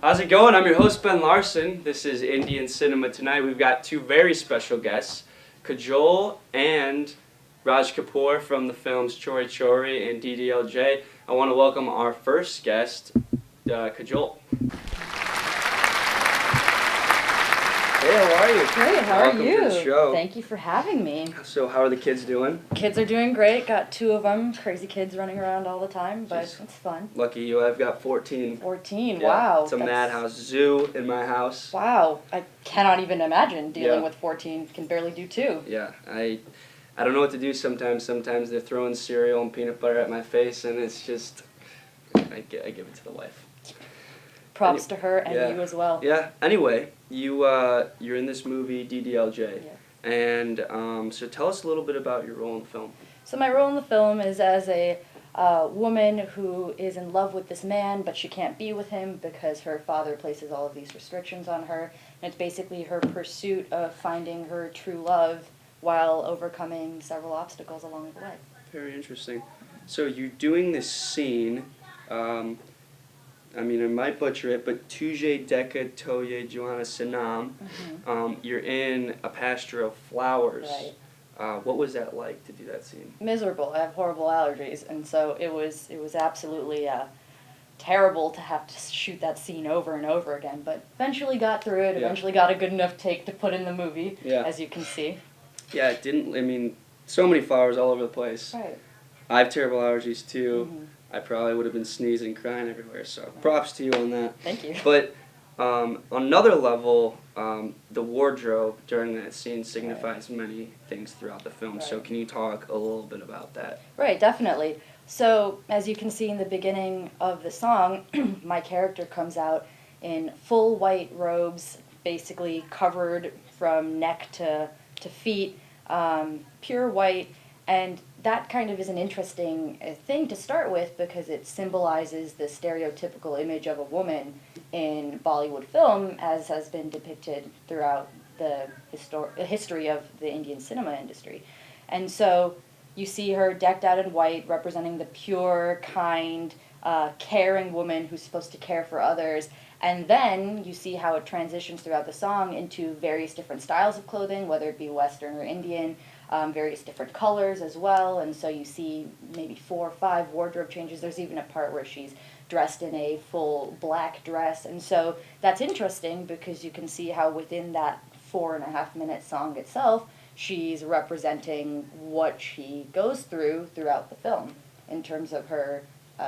How's it going? I'm your host, Ben Larson. This is Indian Cinema Tonight. We've got two very special guests, Kajol and Raj Kapoor from the films Chori Chori and DDLJ. I want to welcome our first guest, Kajol. Hey, how are you? Great, how Welcome are you? to the show. Thank you for having me. So how are the kids doing? Kids are doing great. Got two of them. Crazy kids running around all the time, but Jeez. it's fun. Lucky you, I've got 14. 14, Yeah, wow. it's a madhouse zoo in my house. Wow, I cannot even imagine dealing Yeah. with 14. Can barely do two. Yeah, I don't know what to do sometimes. Sometimes they're throwing cereal and peanut butter at my face, and it's just, I give it to the wife. Props to her and yeah. you as well. Yeah. Anyway, you're in this movie DDLJ, Yeah. and so tell us a little bit about your role in the film. So my role in the film is as a woman who is in love with this man, but she can't be with him because her father places all of these restrictions on her. And it's basically her pursuit of finding her true love while overcoming several obstacles along the way. Very interesting. So you're doing this scene. I mean, I might butcher it, but Tuje Deka Toye Juana Sanam. You're in a pasture of flowers. Right. What was that like to do that scene? Miserable. I have horrible allergies, and so it was absolutely terrible to have to shoot that scene over and over again. But eventually got through it. Yeah. Eventually got a good enough take to put in the movie, Yeah. as you can see. Yeah, it didn't. I mean, so many flowers all over the place. Right. I have terrible allergies too. Mhm. I probably would have been sneezing, crying everywhere. So props to you on that. Thank you. But on another level, the wardrobe during that scene signifies many things throughout the film. So Right. can you talk a little bit about that? Right, definitely. So, as you can see in the beginning of the song, my character comes out in full white robes, basically covered from neck to feet, pure white, and that kind of is an interesting thing to start with because it symbolizes the stereotypical image of a woman in Bollywood film as has been depicted throughout the history of the Indian cinema industry. And so you see her decked out in white, representing the pure, kind, caring woman who's supposed to care for others. And then you see how it transitions throughout the song into various different styles of clothing, whether it be Western or Indian, various different colors as well. And so you see maybe 4 or 5 wardrobe changes. There's even a part where she's dressed in a full black dress. And so that's interesting because you can see how within that 4.5-minute song itself, she's representing what she goes through throughout the film in terms of her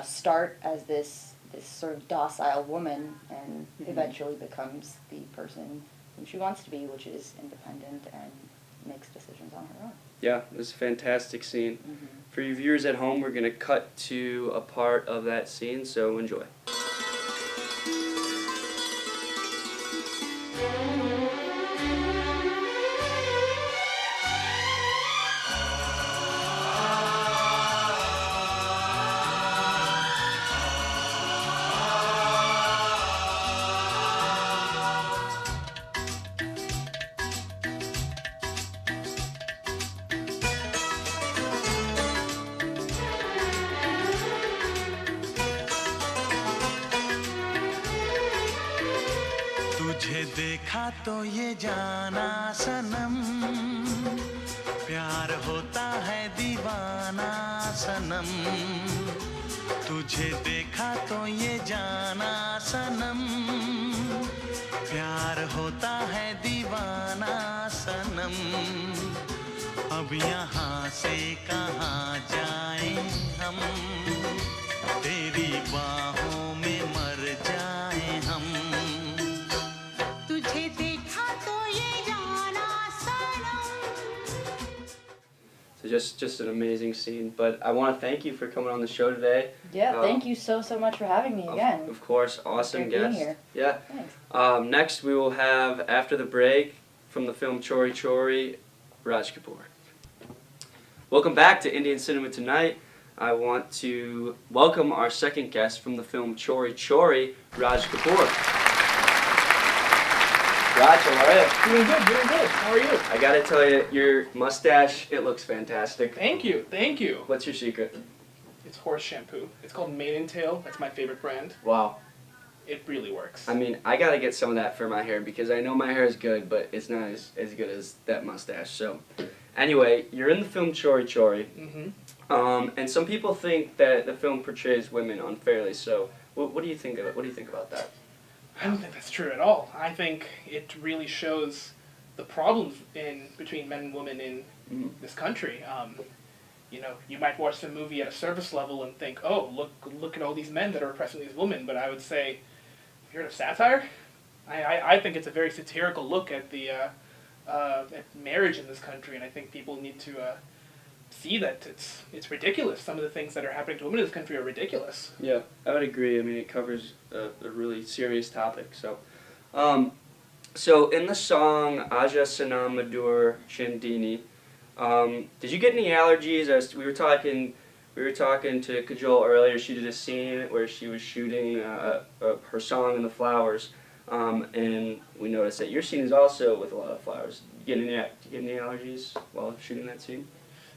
start as this sort of docile woman and eventually becomes the person who she wants to be, which is independent and makes decisions on her own. Yeah, it was a fantastic scene. For you viewers at home, we're going to cut to a part of that scene, so enjoy. तुझे देखा तो ये जाना सनम प्यार होता है दीवाना सनम तुझे देखा तो ये जाना सनम प्यार होता है दीवाना सनम अब यहाँ से कहाँ जाएं हम तेरी बाहों में मर जाएं हम So just an amazing scene. But I want to thank you for coming on the show today. Yeah, thank you so much for having me again. Of course, awesome Great being guest. here. Yeah. Thanks. Next, we will have, after the break, from the film Chori Chori, Raj Kapoor. Welcome back to Indian Cinema Tonight. I want to welcome our second guest from the film Chori Chori, Raj Kapoor. Raj, how are you? Doing good, doing good. How are you? I gotta tell you, your mustache, it looks fantastic. Thank you, thank you. What's your secret? It's horse shampoo. It's called Mane and Tail. That's my favorite brand. Wow. it really works. I mean, I gotta get some of that for my hair because I know my hair is good, but it's not as good as that mustache. So, anyway, you're in the film Chori Chori, and some people think that the film portrays women unfairly. So, what do you think of it? What do you think about that? I don't think that's true at all. I think it really shows the problems between men and women in this country. You know, you might watch the movie at a surface level and think, oh, look at all these men that are oppressing these women. But I would say, if you're a satire, I think it's a very satirical look at the at marriage in this country, and I think people need to see that it's ridiculous. Some of the things that are happening to women in this country are ridiculous. Yeah, I would agree. I mean, it covers a really serious topic. So, so in the song Aja Sanam Madur Chindini, did you get any allergies? We were talking to Kajol earlier. She did a scene where she was shooting her song in the flowers, and we noticed that your scene is also with a lot of flowers. Did you get any allergies while shooting that scene?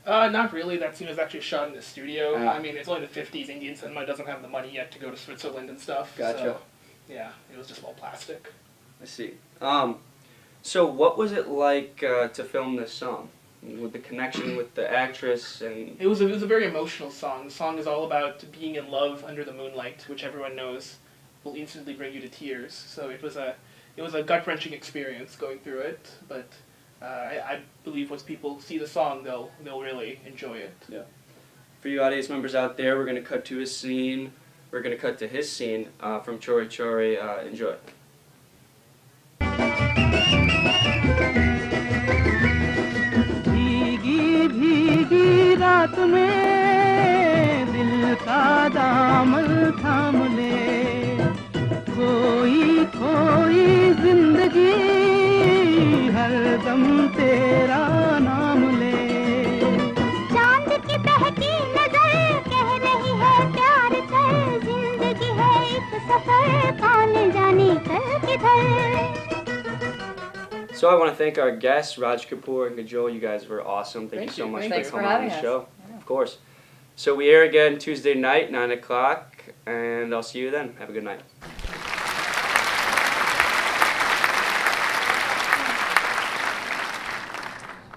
Not really. That scene was actually shot in the studio. Ah. I mean, it's only the 50s. Indian cinema doesn't have the money yet to go to Switzerland and stuff. Gotcha. So, yeah, it was just all plastic. I see. So what was it like to film this song? With the connection with the actress and... It was a very emotional song. The song is all about being in love under the moonlight, which everyone knows will instantly bring you to tears. So it was a gut-wrenching experience going through it, but I believe once people see the song, they'll really enjoy it. Yeah. For you audience members out there, we're going to cut to his scene. We're going to cut to his scene from Chori Chori. Enjoy. भीगी भीगी रात में दिल का दामन थाम ले खोई खोई जिंदगी हरदम तेरा नाम ले चांद की बहकी नजर कह रही है प्यार कर जिंदगी है एक सफर कौन जाने कल किधर. So I want to thank our guests, Raj Kapoor and Kajol. You guys were awesome. Thank you so much Thanks for for coming on having the us. show. Yeah. Of course. So we air again Tuesday night, 9 o'clock, and I'll see you then. Have a good night.